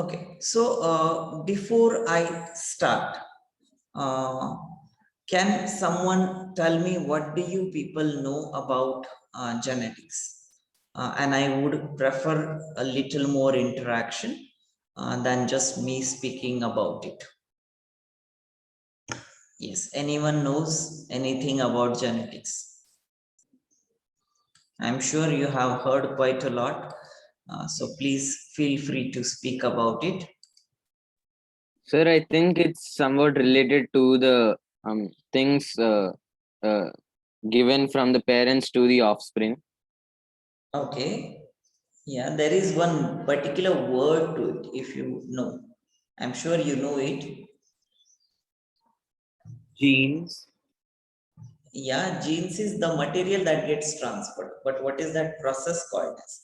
Okay, so before I start, can someone tell me what do you people know about genetics? And I would prefer a little more interaction than just me speaking about it. Yes, anyone knows anything about genetics? I'm sure you have heard quite a lot, so please feel free to speak about it. Sir, I think it's somewhat related to the things uh, given from the parents to the offspring. Okay, yeah, there is one particular word to it, if you know. I'm sure you know it. Genes. Yeah, genes is the material that gets transferred. But what is that process called as?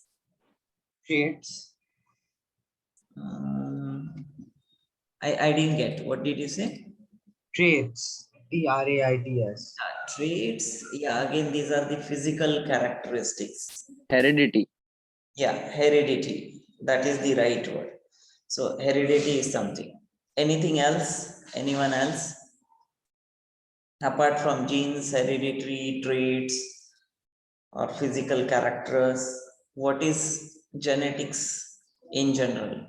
Traits. I didn't get. What did you say? Traits. TRAITS. Traits. Yeah, again, these are the physical characteristics. Heredity. Yeah, heredity. That is the right word. So heredity is something. Anything else? Anyone else? Apart from genes, hereditary traits, or physical characters, what is genetics in general?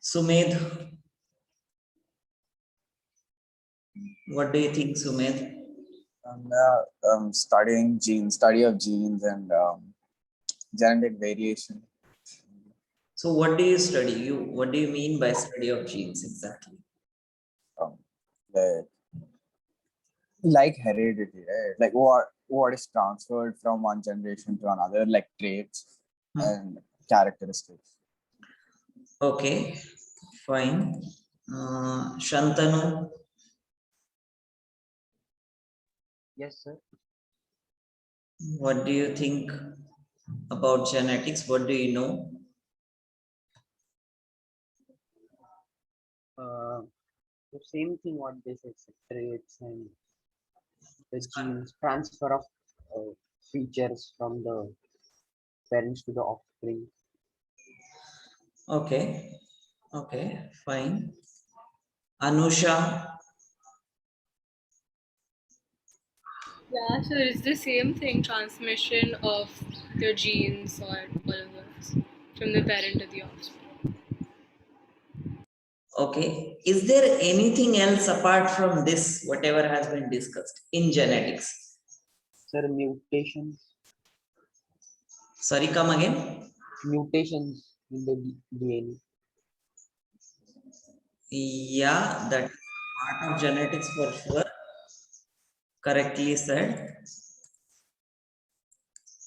Sumedh, what do you think, Sumedh? Study of genes and genetic variation. So what do you study? What do you mean by study of genes exactly? Um, like heredity, right? Like what is transferred from one generation to another, like traits and characteristics. Okay, fine. Shantanu, Yes, sir. what do you think about genetics? What do you know? The same thing what they said, traits and the genes, transfer of features from the parents to the offspring. Okay, okay, fine. Anusha, Yeah, so it's the same thing, transmission of your genes or all of us from the parent to the offspring. okay. Is there anything else apart from this, whatever has been discussed in genetics? Sir, mutations. Sorry, come again. Mutations in the DNA. Yeah, that part of genetics for sure. Correctly said.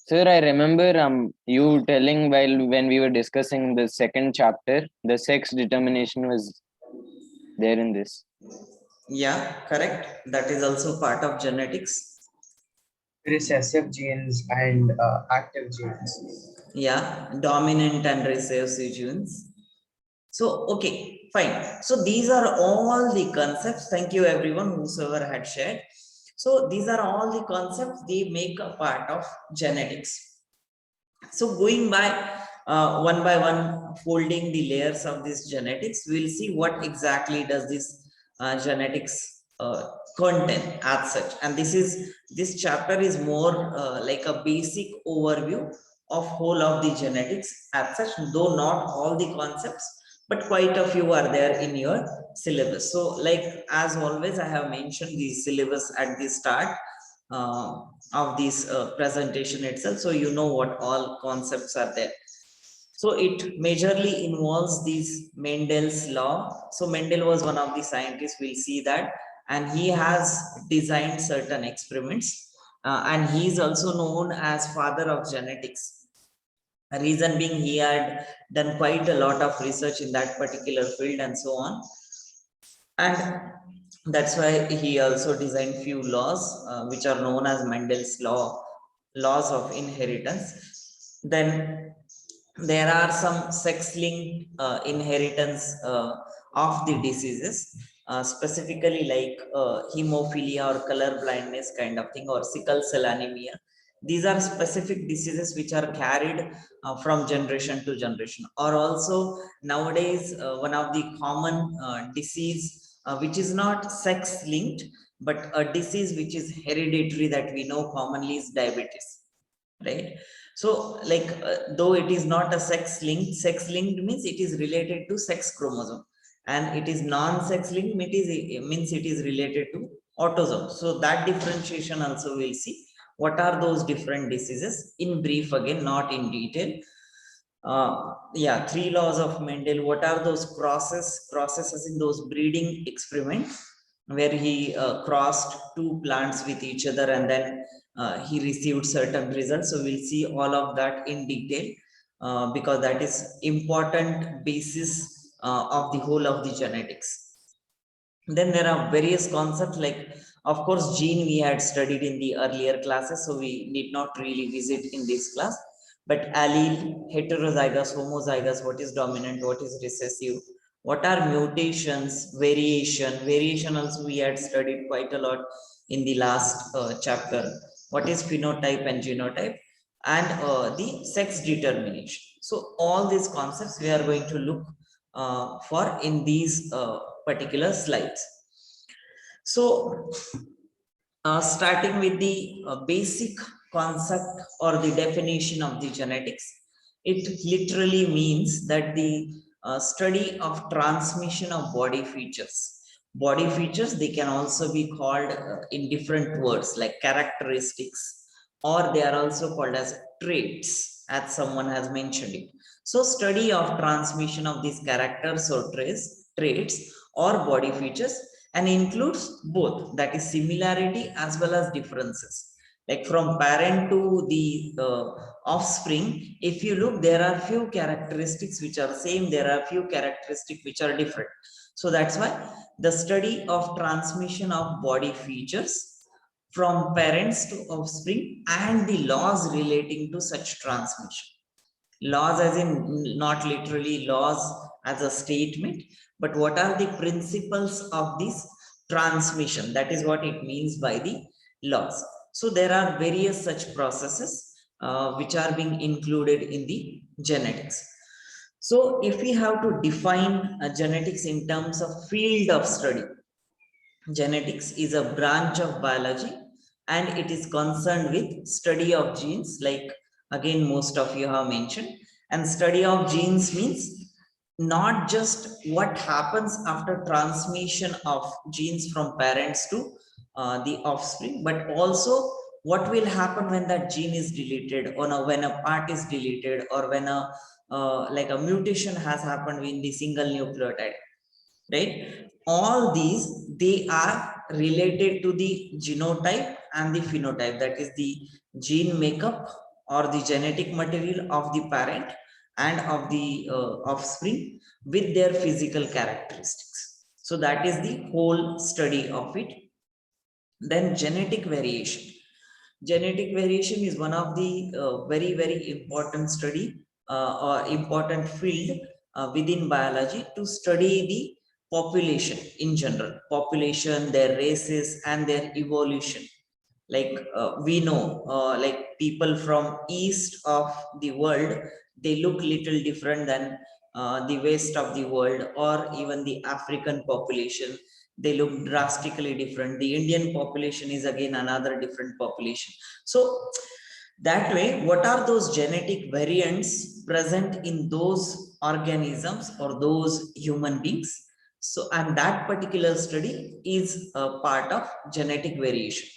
Sir, I remember you telling when we were discussing the second chapter, the sex determination was there in this. Yeah, correct. That is also part of genetics. Recessive genes and active genes. Yeah, dominant and recessive genes. So, okay, fine. So these are all the concepts. Thank you everyone whosoever had shared. So these are all the concepts, they make a part of genetics. So going by one, folding the layers of this genetics, we'll see what exactly does this genetics content as such. And this chapter is more like a basic overview of whole of the genetics as such, though not all the concepts, but quite a few are there in your syllabus. So like as always, I have mentioned the syllabus at the start of this presentation itself, so you know what all concepts are there. So it majorly involves these Mendel's law. So Mendel was one of the scientists, we'll see that, and he has designed certain experiments, and he is also known as father of genetics. Reason being, he had done quite a lot of research in that particular field and so on, and that's why he also designed few laws which are known as Mendel's laws of inheritance. Then there are some sex-linked inheritance of the diseases, specifically like hemophilia or color blindness kind of thing, or sickle cell anemia. These are specific diseases which are carried from generation to generation. Or also nowadays, one of the common disease which is not sex linked, but a disease which is hereditary that we know commonly is diabetes, right? So like though it is not a sex linked means it is related to sex chromosome, and it is non-sex linked means it is related to autosome. So that differentiation also we'll see. What are those different diseases in brief, again, not in detail. Yeah, 3 laws of Mendel. What are those processes in those breeding experiment where he crossed two plants with each other, and then he received certain results. So we'll see all of that in detail because that is important basis of the whole of the genetics. Then there are various concepts like, of course, gene we had studied in the earlier classes, so we need not really visit in this class. But allele, heterozygous, homozygous, what is dominant, what is recessive, what are mutations, variation also we had studied quite a lot in the last chapter. What is phenotype and genotype, and the sex determination. So all these concepts we are going to look for in these particular slides. So starting with the basic concept or the definition of the genetics, it literally means that the study of transmission of body features. Body features, they can also be called in different words like characteristics, or they are also called as traits, as someone has mentioned it. So study of transmission of these characters or traits or body features, and includes both, that is similarity as well as differences. Like from parent to the offspring, if you look, there are few characteristics which are same, there are few characteristics which are different. So that's why the study of transmission of body features from parents to offspring and the laws relating to such transmission. Laws as in not literally laws as a statement, but what are the principles of this transmission? That is what it means by the laws. So there are various such processes which are being included in the genetics. So if we have to define genetics in terms of field of study, genetics is a branch of biology, and it is concerned with study of genes, like again most of you have mentioned. And study of genes means not just what happens after transmission of genes from parents to the offspring, but also what will happen when that gene is deleted, or when a part is deleted, or when a like a mutation has happened in the single nucleotide, right? All these, they are related to the genotype and the phenotype, that is the gene makeup or the genetic material of the parent and of the offspring with their physical characteristics. So that is the whole study of it. Then genetic variation. Genetic variation is one of the very important study or important field within biology to study the population in general, population, their races and their evolution. Like we know like people from east of the world, they look little different than the west of the world, or even the African population, they look drastically different. The Indian population is again another different population. So that way, what are those genetic variants present in those organisms or those human beings? So, and that particular study is a part of genetic variation.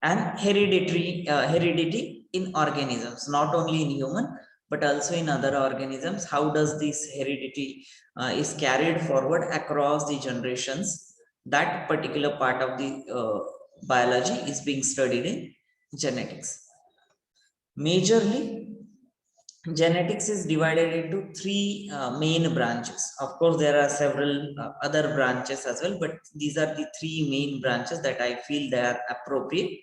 And heredity in organisms, not only in human, but also in other organisms. How does this heredity is carried forward across the generations? That particular part of the biology is being studied in genetics. Majorly, genetics is divided into three main branches. Of course, there are several other branches as well, but these are the three main branches that I feel they are appropriate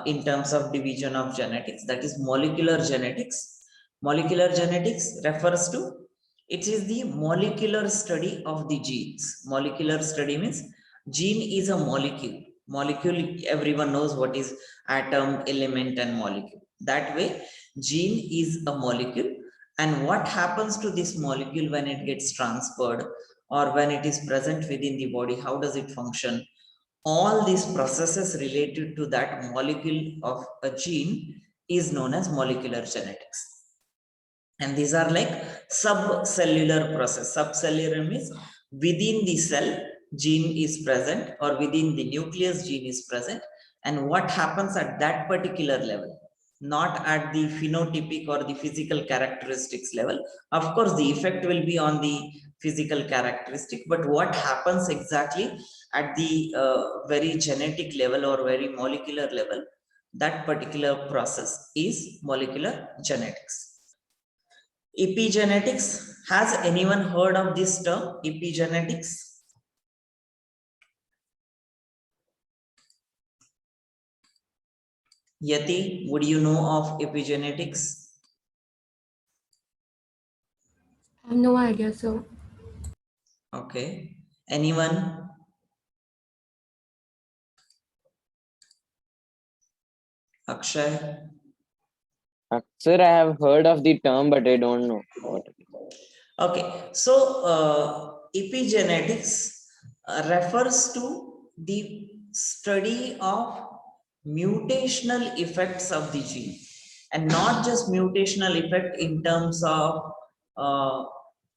in terms of division of genetics. That is molecular genetics. Molecular genetics refers to, it is the molecular study of the genes. Molecular study means gene is a molecule. Molecule, everyone knows what is atom, element, and molecule. That way, gene is a molecule. And what happens to this molecule when it gets transferred or when it is present within the body? How does it function? All these processes related to that molecule of a gene is known as molecular genetics. And these are like subcellular process. Subcellular means within the cell, gene is present, or within the nucleus, gene is present. And what happens at that particular level, not at the phenotypic or the physical characteristics level. Of course, the effect will be on the physical characteristic, but what happens exactly at the very genetic level or very molecular level, that particular process is molecular genetics. Epigenetics. Has anyone heard of this term, epigenetics? Yati, would you know of epigenetics? I have no idea, sir. Okay. Anyone? Akshay? Sir, I have heard of the term, but I don't know what it is. Okay. So, epigenetics refers to the study of mutational effects of the gene, and not just mutational effect in terms of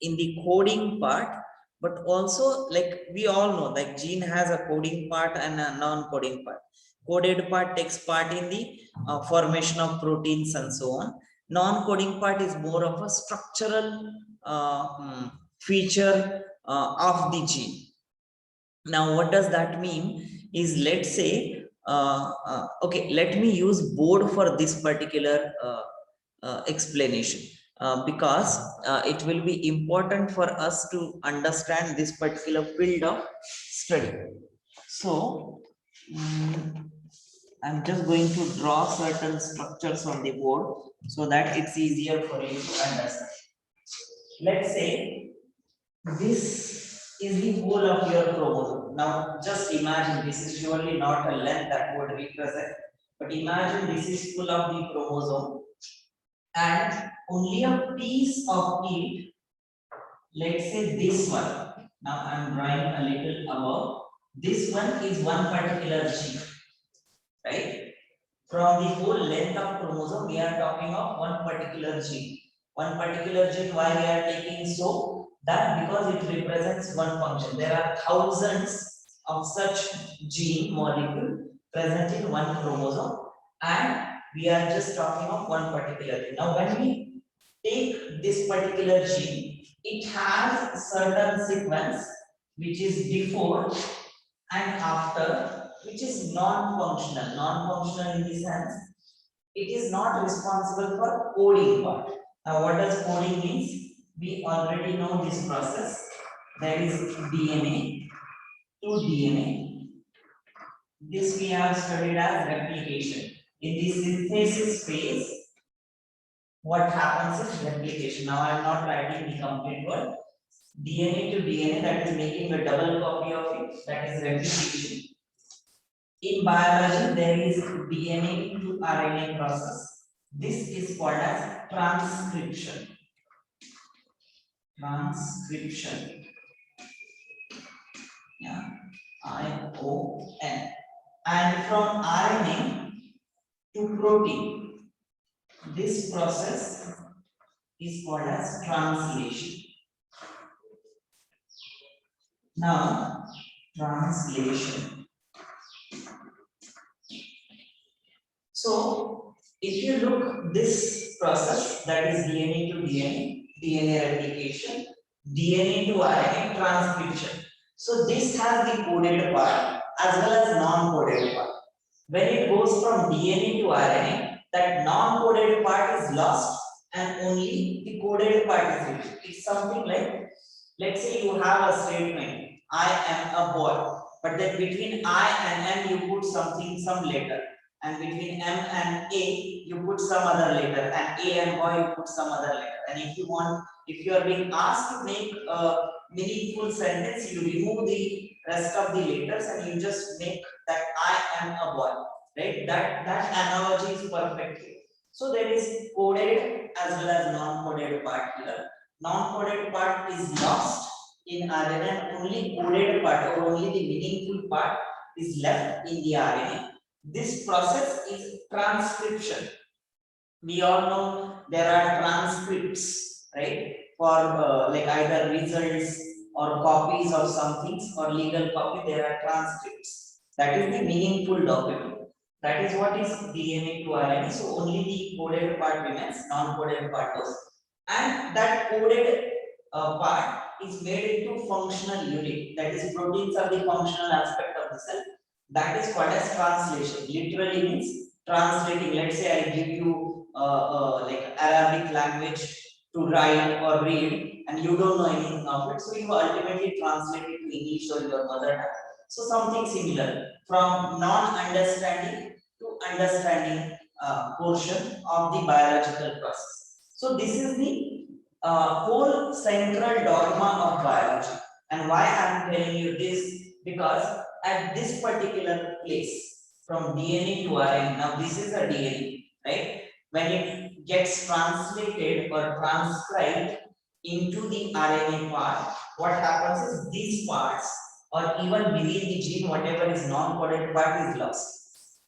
in the coding part, but also, like we all know, like gene has a coding part and a non-coding part. Coded part takes part in the formation of proteins and so on. Non-coding part is more of a structural feature of the gene. Now, what does that mean is, let's say, okay, let me use board for this particular explanation, because it will be important for us to understand this particular field of study. So, I'm just going to draw certain structures on the board so that it's easier for you to understand. Let's say this is the whole of your chromosome. Now, just imagine, this is surely not a length that would represent, but imagine this is full of the chromosome, and only a piece of it, let's say this one. Now I'm drawing a little above. This one is one particular gene, right? From the whole length of chromosome, we are talking of one particular gene. One particular gene, why we are taking so? That because it represents one function. There are thousands of such gene molecule present in one chromosome, and we are just talking of one particular thing. Now, when we take this particular gene, it has a certain sequence which is before and after, which is non-functional. Non-functional in the sense, it is not responsible for coding part. Now, what does coding means? We already know this process. There is DNA to DNA. This we have studied as replication. In the synthesis phase, what happens is replication. Now, I am not writing the complete word. DNA to DNA, that is making a double copy of it, that is replication. In biology, there is DNA to RNA process. This is called as transcription. Transcription. Yeah, ION. And from RNA to protein, this process is called as translation. Now, translation. So, if you look this process, that is DNA to DNA, DNA replication, DNA to RNA, transcription. So, this has the coded part as well as non-coded part. When it goes from DNA to RNA, that non-coded part is lost and only the coded part is written. It's something like, let's say you have a statement, I am a boy, but then between I and M you put something, some letter, and between M and A you put some other letter, and A and boy you put some other letter. And if you want, if you are being asked to make a meaningful sentence, you remove the rest of the letters and you just make that I am a boy, right? That analogy is perfect here. So there is coded as well as non-coded part here. Non-coded part is lost in RNA and only coded part or only the meaningful part is left in the RNA. This process is transcription. We all know there are transcripts, right? For like either results or copies of some things or legal copy, there are transcripts. That is the meaningful document. That is what is DNA to RNA. So only the coded part remains, non-coded part goes. And that coded part is made into functional unit. That is, proteins are the functional aspect of the cell. That is called as translation. Literally means translating. Let's say I give you like Arabic language to write or read, and you don't know anything of it, so you ultimately translate it to English or your mother tongue. So something similar, from non-understanding to understanding portion of the biological process. So this is the whole central dogma of biology. And why I am telling you this? Because at this particular place, from DNA to RNA, now this is a DNA, right? When it gets translated or transcribed into the RNA part, what happens is these parts or even within the gene, whatever is non-coded part is lost.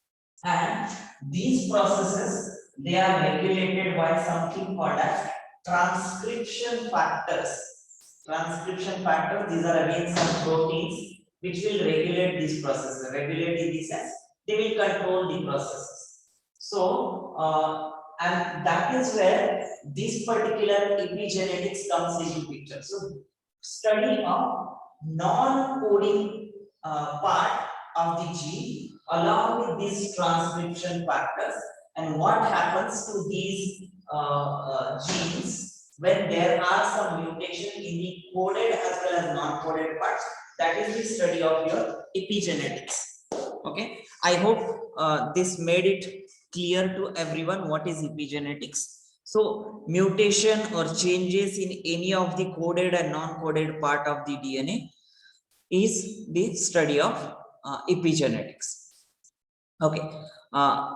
And these processes, they are regulated by something called as transcription factors. Transcription factors, these are again some proteins which will regulate these processes. Regulate in the sense, they will control the processes. So, and that is where this particular epigenetics comes into picture. So, study of non-coding part of the gene along with these transcription factors and what happens to these genes when there are some mutation in the coded as well as non-coded parts. That is the study of your epigenetics. Okay, I hope this made it clear to everyone what is epigenetics. So mutation or changes in any of the coded and non-coded part of the DNA is the study of epigenetics. Okay,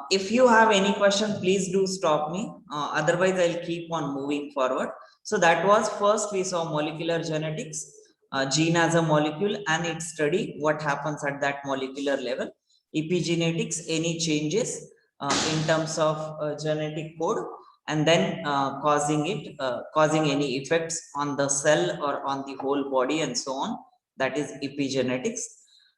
if you have any question, please do stop me. Otherwise, I'll keep on moving forward. So that was first we saw molecular genetics, gene as a molecule and its study, what happens at that molecular level. Epigenetics, any changes in terms of genetic code and then causing any effects on the cell or on the whole body and so on. That is epigenetics.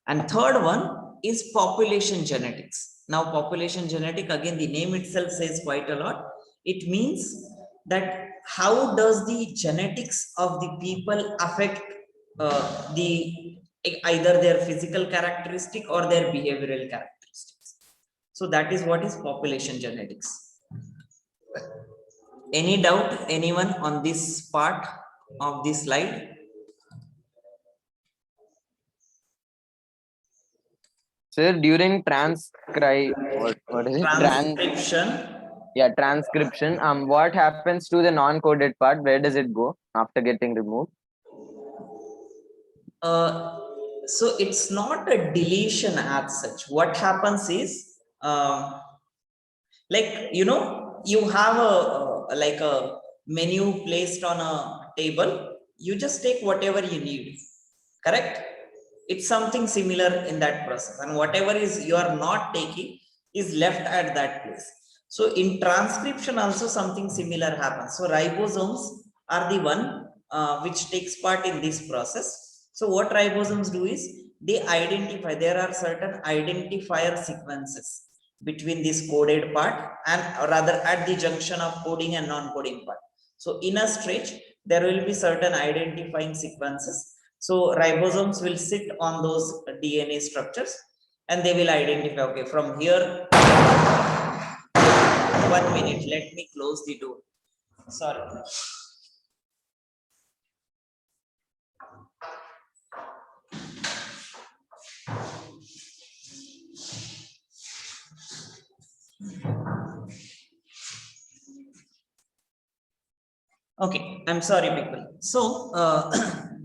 And third one is population genetics. Now population genetic, again the name itself says quite a lot. It means that how does the genetics of the people affect either their physical characteristic or their behavioral characteristics. So that is what is population genetics. Any doubt, anyone on this part of this slide? Sir, during transcribe, what is it? Transcription. Transcription. What happens to the non-coded part? Where does it go after getting removed? So it's not a deletion as such. What happens is, like, you know, you have like a menu placed on a table. You just take whatever you need, correct? It's something similar in that process, and whatever is you are not taking is left at that place. So in transcription also something similar happens. So ribosomes are the one which takes part in this process. So what ribosomes do is they identify, there are certain identifier sequences between this coded part and rather at the junction of coding and non-coding part. So in a stretch, there will be certain identifying sequences. So ribosomes will sit on those DNA structures and they will identify, okay, from here, 1 minute, let me close the door. Sorry. Okay, I'm sorry, people. So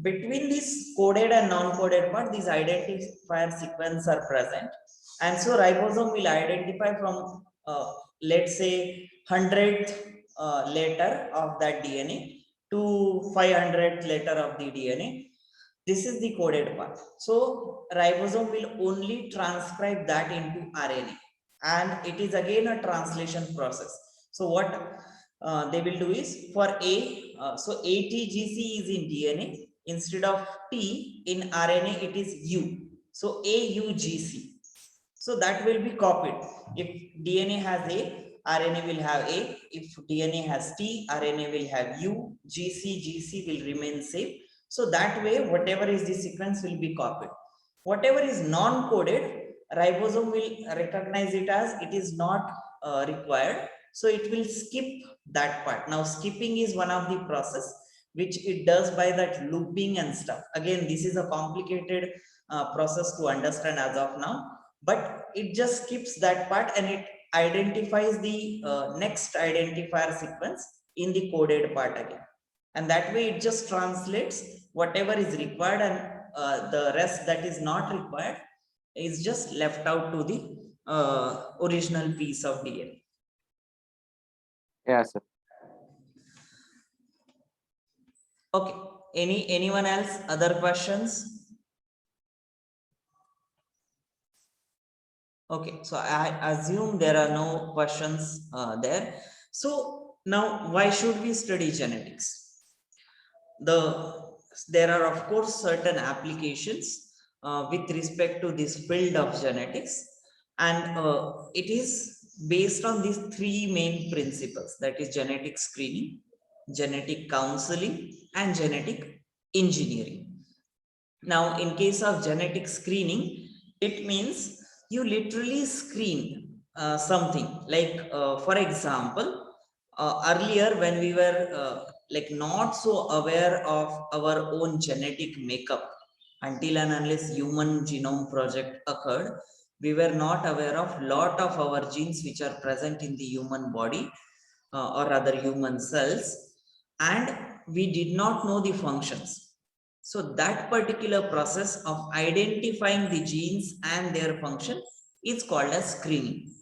between this coded and non-coded part, these identifier sequence are present. And so ribosome will identify from, let's say, 100th letter of that DNA to 500th letter of the DNA. This is the coded part. So ribosome will only transcribe that into RNA, and it is again a translation process. So what they will do is for so ATGC is in DNA. Instead of T in RNA, it is U. So AUGC. So that will be copied. If DNA has A, RNA will have A. If DNA has T, RNA will have U. GC will remain same. So that way, whatever is the sequence will be copied. Whatever is non-coded, ribosome will recognize it as it is not required. So it will skip that part. Now skipping is one of the process which it does by that looping and stuff. Again, this is a complicated process to understand as of now, but it just skips that part and it identifies the next identifier sequence in the coded part again. And that way it just translates whatever is required, and the rest that is not required is just left out to the original piece of DNA. Yeah, sir. Okay, anyone else, other questions? Okay, so I assume there are no questions there. So now, why should we study genetics? There are of course certain applications with respect to this field of genetics, and it is based on these three main principles, that is genetic screening, genetic counseling, and genetic engineering. Now, in case of genetic screening, it means you literally screen something like, for example, earlier when we were like not so aware of our own genetic makeup, until and unless Human Genome Project occurred, we were not aware of lot of our genes which are present in the human body or other human cells, and we did not know the functions. So that particular process of identifying the genes and their function is called as screening.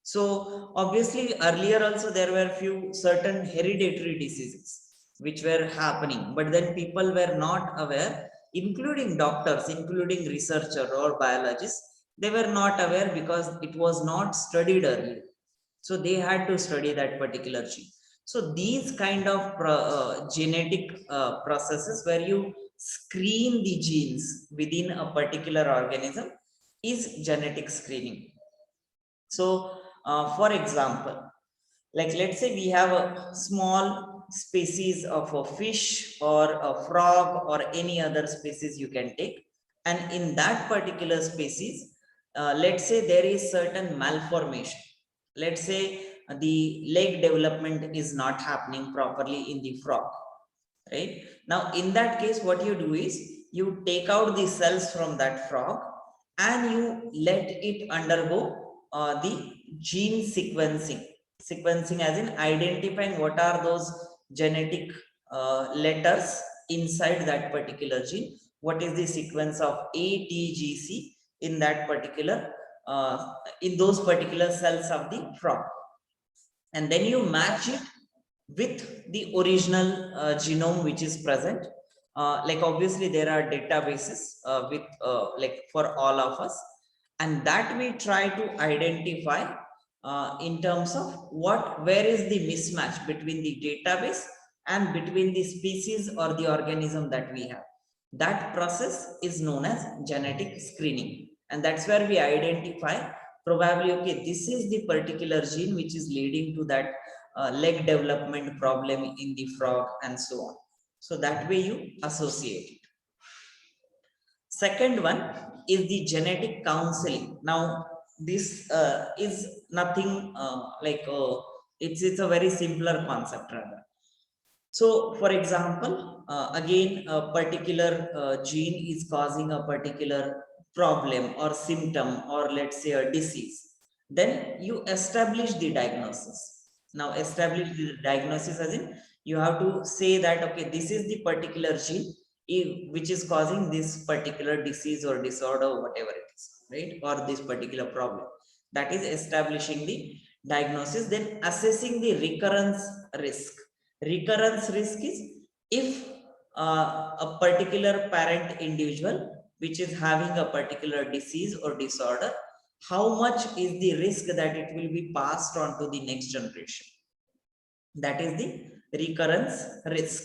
So obviously earlier also there were few certain hereditary diseases which were happening, but then people were not aware, including doctors, including researchers or biologists, they were not aware because it was not studied earlier. So they had to study that particular gene. So these kind of genetic processes where you screen the genes within a particular organism is genetic screening. So for example, like let's say we have a small species of a fish or a frog or any other species you can take, and in that particular species, let's say there is certain malformation. Let's say the leg development is not happening properly in the frog, right? Now in that case, what you do is you take out the cells from that frog and you let it undergo the gene sequencing as in identifying what are those genetic letters inside that particular gene, what is the sequence of ATGC in that particular in those particular cells of the frog, and then you match it with the original genome which is present. Like obviously there are databases with like for all of us, and that we try to identify in terms of where is the mismatch between the database and between the species or the organism that we have. That process is known as genetic screening, and that's where we identify probably, okay, this is the particular gene which is leading to that leg development problem in the frog and so on. So that way you associate it. Second one is the genetic counseling. Now this is nothing it's a very simpler concept rather. So for example, again a particular gene is causing a particular problem or symptom, or let's say a disease, then you establish the diagnosis. Now establish the diagnosis as in you have to say that, okay, this is the particular gene which is causing this particular disease or disorder, whatever it is, right? Or this particular problem. That is establishing the diagnosis, then assessing the recurrence risk. Recurrence risk is if a particular parent individual which is having a particular disease or disorder, how much is the risk that it will be passed on to the next generation. That is the recurrence risk.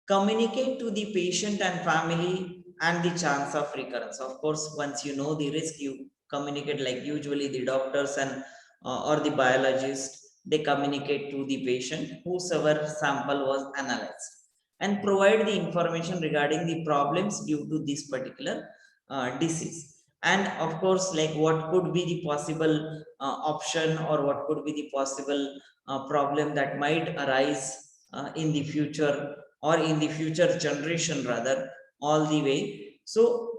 Communicate to the patient and family and the chance of recurrence. Of course, once you know the risk, you communicate, like usually the doctors and or the biologist, they communicate to the patient whosoever sample was analyzed, and provide the information regarding the problems due to this particular disease. And of course, like what could be the possible option, or what could be the possible problem that might arise in the future, or in the future generation rather, all the way. So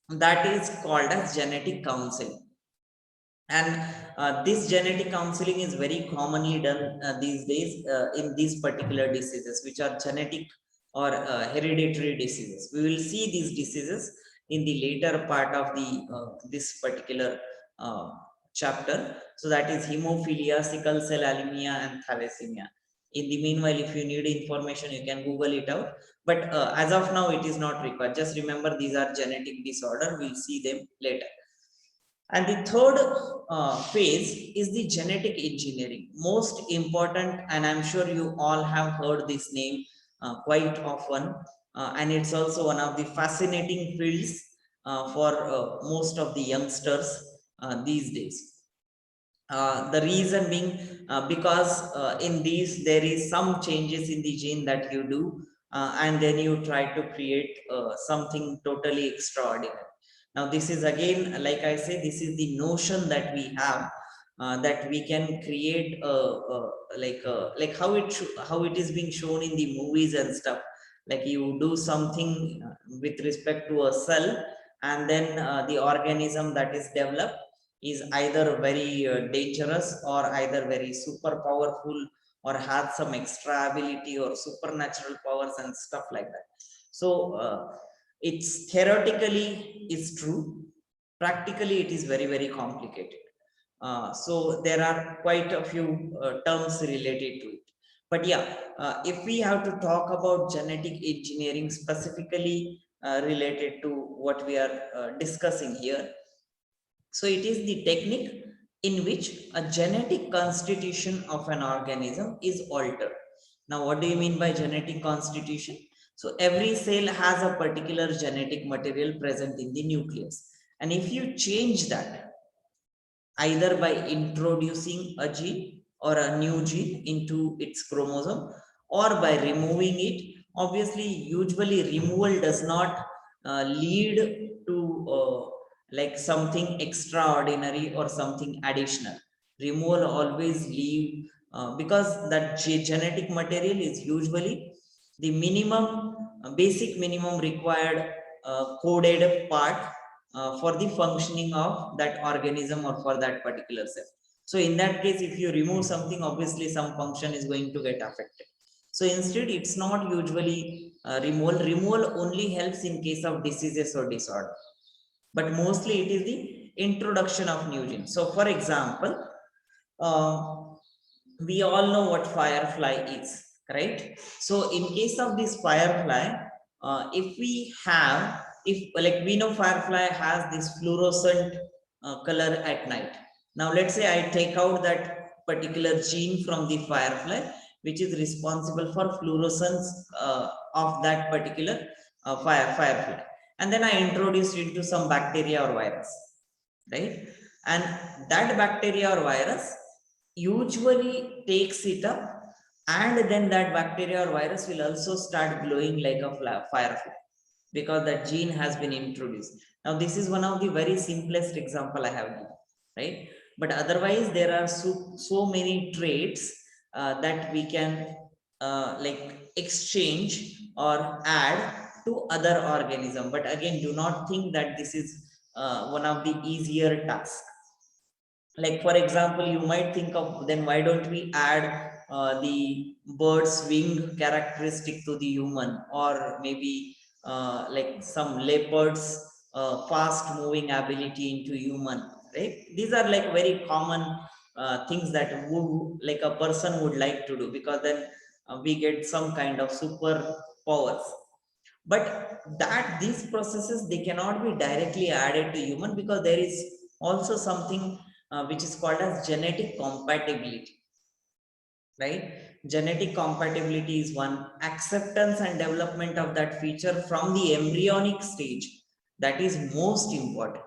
that is called as genetic counseling. And this genetic counseling is very commonly done these days in these particular diseases which are genetic or hereditary diseases. We will see these diseases in the later part of the this particular uh, chapter. So that is hemophilia, sickle cell anemia, and thalassemia. In the meanwhile, if you need information, you can Google it out. But as of now, it is not required. Just remember, these are genetic disorder. We'll see them later. And the third phase is the genetic engineering, most important, and I'm sure you all have heard this name quite often. And it's also one of the fascinating fields for most of the youngsters these days. The reason being because in these there is some changes in the gene that you do, and then you try to create something totally extraordinary. Now, this is again, like I say, this is the notion that we have, that we can create like how it is being shown in the movies and stuff. Like you do something with respect to a cell, and then the organism that is developed is either very dangerous, or either very super powerful, or has some extra ability or supernatural powers and stuff like that. So it's theoretically is true, practically it is very, very complicated. So there are quite a few terms related to it. But yeah, if we have to talk about genetic engineering specifically related to what we are discussing here, so it is the technique in which a genetic constitution of an organism is altered. Now, what do you mean by genetic constitution? So every cell has a particular genetic material present in the nucleus. And if you change that, either by introducing a gene or a new gene into its chromosome, or by removing it, obviously, usually removal does not lead to like something extraordinary or something additional. Removal always leave because that genetic material is usually the minimum basic minimum required coded part for the functioning of that organism or for that particular cell. So in that case, if you remove something, obviously some function is going to get affected. So instead, it's not usually removal. Removal only helps in case of diseases or disorder, but mostly it is the introduction of new genes. So for example, we all know what firefly is, right? So in case of this firefly, if we have, if like we know firefly has this fluorescent color at night. Now let's say I take out that particular gene from the firefly, which is responsible for fluorescence of that particular firefly, and then I introduce it into some bacteria or virus, right? And that bacteria or virus usually takes it up, and then that bacteria or virus will also start glowing like a firefly, because that gene has been introduced. Now, this is one of the very simplest example I have given, right? But otherwise, there are so many traits that we can like exchange or add to other organism. But again, do not think that this is one of the easier tasks. Like for example, you might think of, then why don't we add the bird's wing characteristic to the human, or maybe like some leopards fast moving ability into human, right? These are like very common things that would like a person would like to do, because then we get some kind of super powers. But that these processes, they cannot be directly added to human, because there is also something which is called as genetic compatibility, right? Genetic compatibility is one. Acceptance and development of that feature from the embryonic stage, that is most important.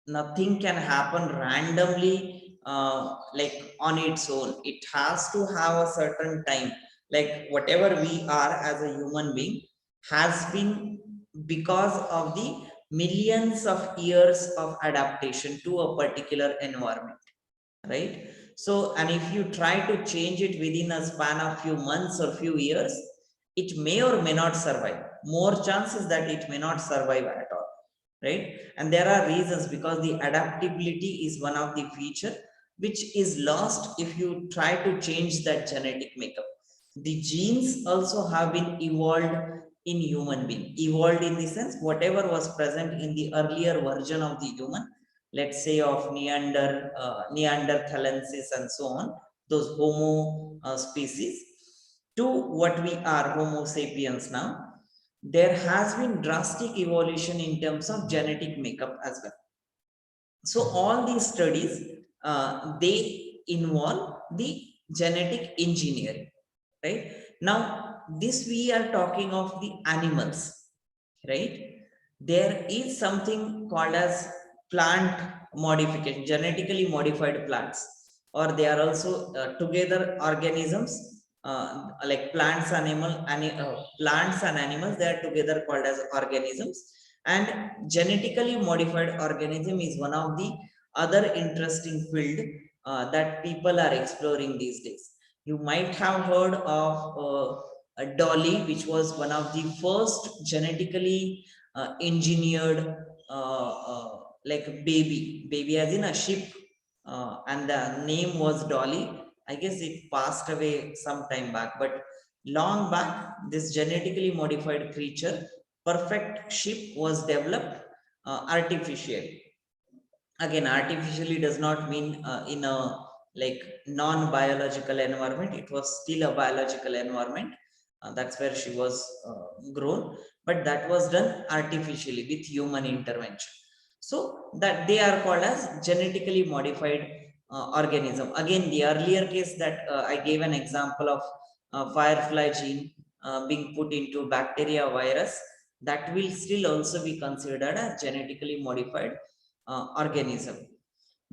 Nothing can happen randomly like on its own. It has to have a certain time. Like whatever we are as a human being has been because of the millions of years of adaptation to a particular environment, right? So, and if you try to change it within a span of few months or few years, it may or may not survive. More chances that it may not survive at all, right? And there are reasons, because the adaptability is one of the feature which is lost if you try to change that genetic makeup. The genes also have been evolved in human being. Evolved in the sense, whatever was present in the earlier version of the human, let's say of Neanderthalensis and so on, those Homo species, to what we are, Homo sapiens now, there has been drastic evolution in terms of genetic makeup as well. So all these studies, they involve the genetic engineering, right? Now, this we are talking of the animals, right? There is something called as plant modification, genetically modified plants, or they are also together organisms, like plants and animals, they are together called as organisms. And genetically modified organism is one of the other interesting field that people are exploring these days. You might have heard of a Dolly, which was one of the first genetically engineered like baby as in a ship, and the name was Dolly. I guess it passed away some time back, but long back, this genetically modified creature, perfect ship, was developed artificially. Again, artificially does not mean in a like non-biological environment. It was still a biological environment. That's where she was grown, but that was done artificially with human intervention. So that they are called as genetically modified organism. Again, the earlier case that I gave an example of firefly gene being put into bacteria virus, that will still also be considered as genetically modified organism.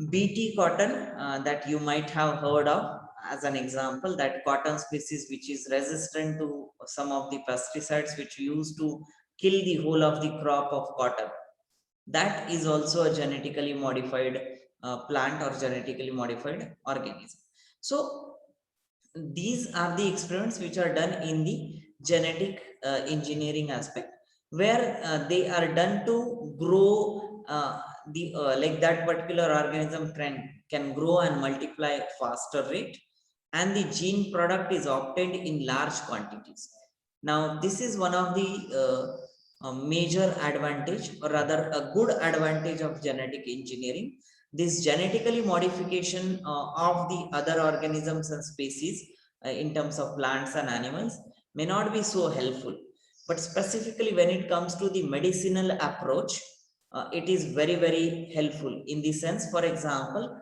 BT cotton, that you might have heard of as an example, that cotton species which is resistant to some of the pesticides which used to kill the whole of the crop of cotton, that is also a genetically modified plant or genetically modified organism. So these are the experiments which are done in the genetic engineering aspect, where they are done to grow the like that particular organism can grow and multiply faster rate, and the gene product is obtained in large quantities. Now this is one of the major advantage, or rather a good advantage of genetic engineering. This genetically modification of the other organisms and species in terms of plants and animals may not be so helpful, but specifically when it comes to the medicinal approach, it is very very helpful in the sense, for example,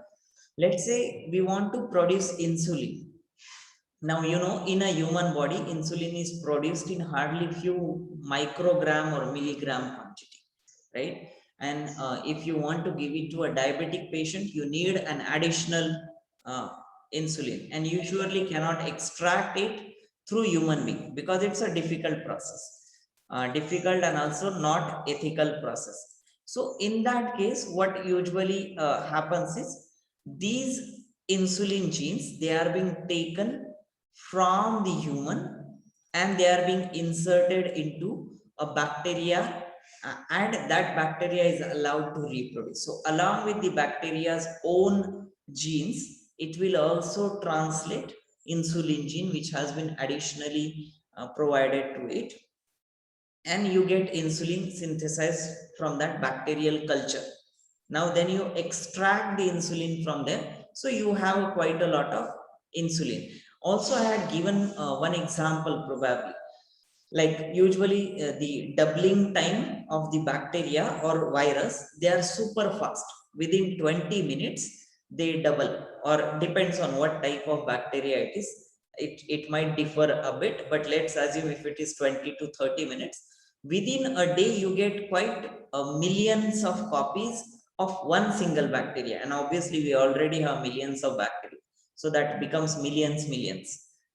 let's say we want to produce insulin. Now, in a human body, insulin is produced in hardly few microgram or milligram quantity, right? And if you want to give it to a diabetic patient, you need an additional uh, insulin, and you surely cannot extract it through human being, because it's a difficult process, difficult and also not ethical process. So in that case, what usually happens is, these insulin genes, they are being taken from the human, and they are being inserted into a bacteria, and that bacteria is allowed to reproduce. So along with the bacteria's own genes, it will also translate insulin gene which has been additionally provided to it. and you get insulin synthesized from that bacterial culture. Now then you extract the insulin from there, so you have quite a lot of insulin. Also, I had given one example probably, like usually the doubling time of the bacteria or virus, they are super fast. Within 20 minutes, they double, or depends on what type of bacteria it is. It might differ a bit, but let's assume if it is 20 to 30 minutes, within a day, you get quite millions of copies of one single bacteria. And obviously, we already have millions of bacteria. So that becomes millions,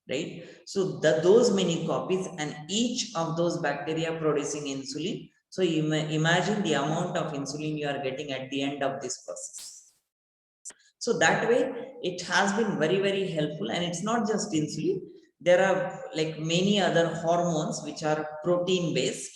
right? So those many copies, and each of those bacteria producing insulin. So you may imagine the amount of insulin you are getting at the end of this process. So that way, it has been very helpful. And it's not just insulin. There are like many other hormones which are protein based.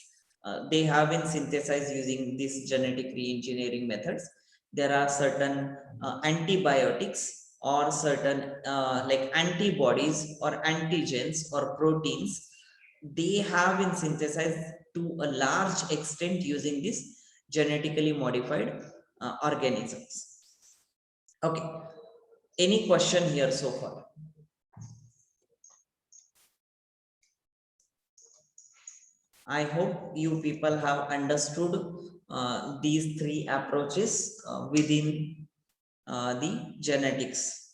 They have been synthesized using these genetic re-engineering methods. There are certain antibiotics or certain like antibodies or antigens or proteins. They have been synthesized to a large extent using these genetically modified organisms. Okay, any question here so far? I hope you people have understood these three approaches within the genetics.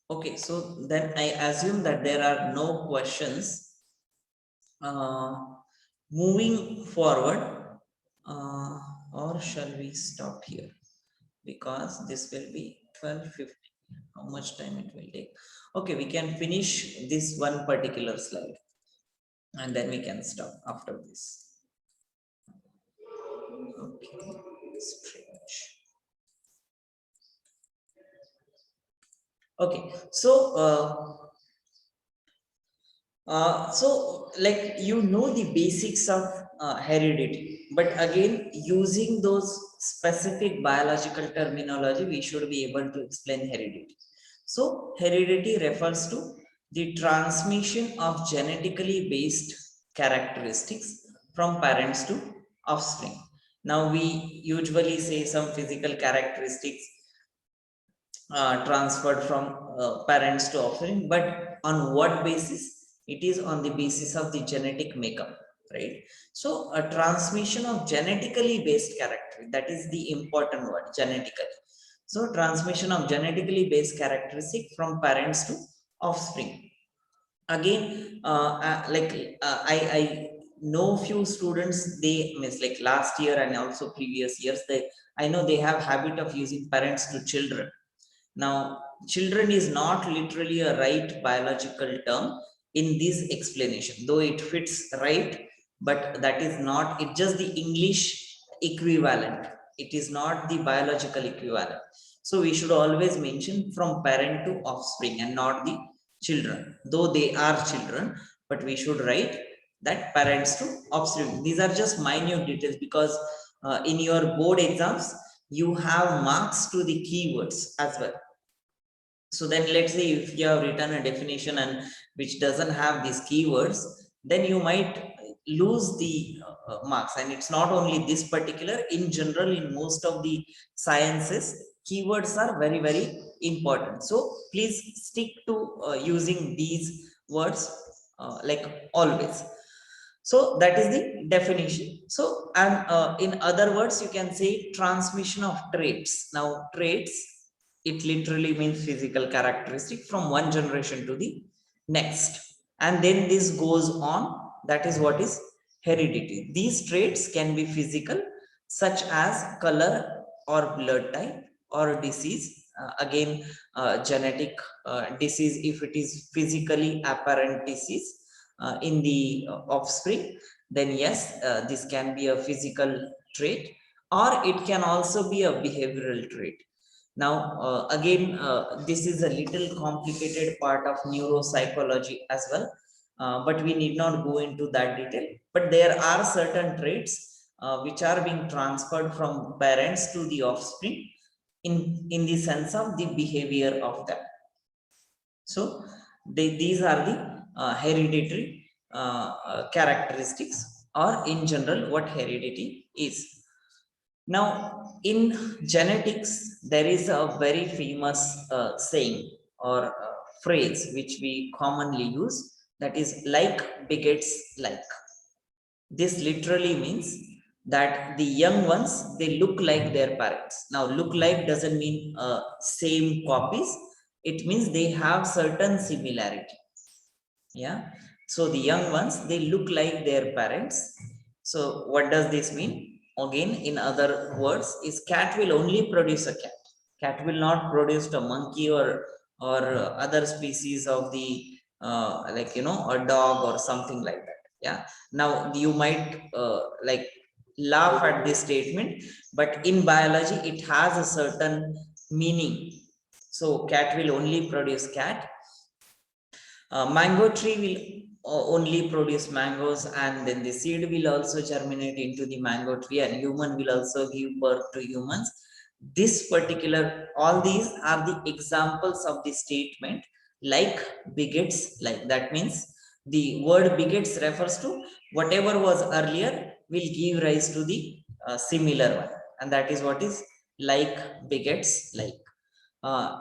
Okay, so then I assume that there are no questions. Moving forward, or shall we stop here? Because this will be 12:50. How much time it will take? Okay, we can finish this one particular slide and then we can stop after this. Okay, strange. Okay, so like you know the basics of heredity, but again using those specific biological terminology, we should be able to explain heredity. So heredity refers to the transmission of genetically based characteristics from parents to offspring. Now we usually say some physical characteristics transferred from parents to offspring, but on what basis? It is on the basis of the genetic makeup, right? So a transmission of genetically based character, that is the important word, genetically. So transmission of genetically based characteristic from parents to offspring. Again, I know few students, they miss like last year and also previous years, I know they have habit of using parents to children. Now, children is not literally a right biological term in this explanation, though it fits right, but that is not, it's just the English equivalent. It is not the biological equivalent. So we should always mention from parent to offspring and not the children, though they are children, but we should write that parents to offspring. These are just minute details because in your board exams, you have marks to the keywords as well. So then let's say if you have written a definition and which doesn't have these keywords, then you might lose the marks. And it's not only this particular, in general, in most of the sciences, keywords are very important. So please stick to using these words like always. So that is the definition. So, and in other words, you can say transmission of traits. Now traits, it literally means physical characteristic from one generation to the next. And then this goes on, that is what is heredity. These traits can be physical, such as color or blood type or disease. Again, genetic disease, if it is physically apparent disease in the offspring, then yes, this can be a physical trait, or it can also be a behavioral trait. Now, again, this is a little complicated part of neuropsychology as well, but we need not go into that detail. But there are certain traits which are being transferred from parents to the offspring in the sense of the behavior of them. So these are the hereditary characteristics, or in general what heredity is. Now, in genetics, there is a very famous saying or phrase which we commonly use, that is like begets like. This literally means that the young ones, they look like their parents. Now, look like doesn't mean same copies. It means they have certain similarity. Yeah. So the young ones, they look like their parents. So what does this mean? Again, in other words, is cat will only produce a cat. Cat will not produce a monkey or other species of the like, you know, a dog or something like that. Yeah. Now you might like laugh at this statement, but in biology it has a certain meaning. So cat will only produce cat. Mango tree will only produce mangoes, and then the seed will also germinate into the mango tree, and human will also give birth to humans. This particular, all these are the examples of the statement like begets like. That means the word begets refers to whatever was earlier will give rise to the similar one, and that is what is like begets like.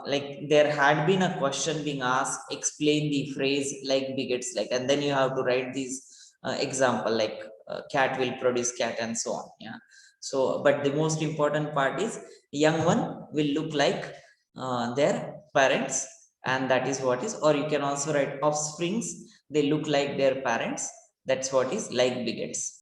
Like there had been a question being asked, explain the phrase like begets like, and then you have to write these example like cat will produce cat and so on. Yeah. So, but the most important part is young one will look like their parents, and that is what is, or you can also write offsprings, they look like their parents. That's what is like begets.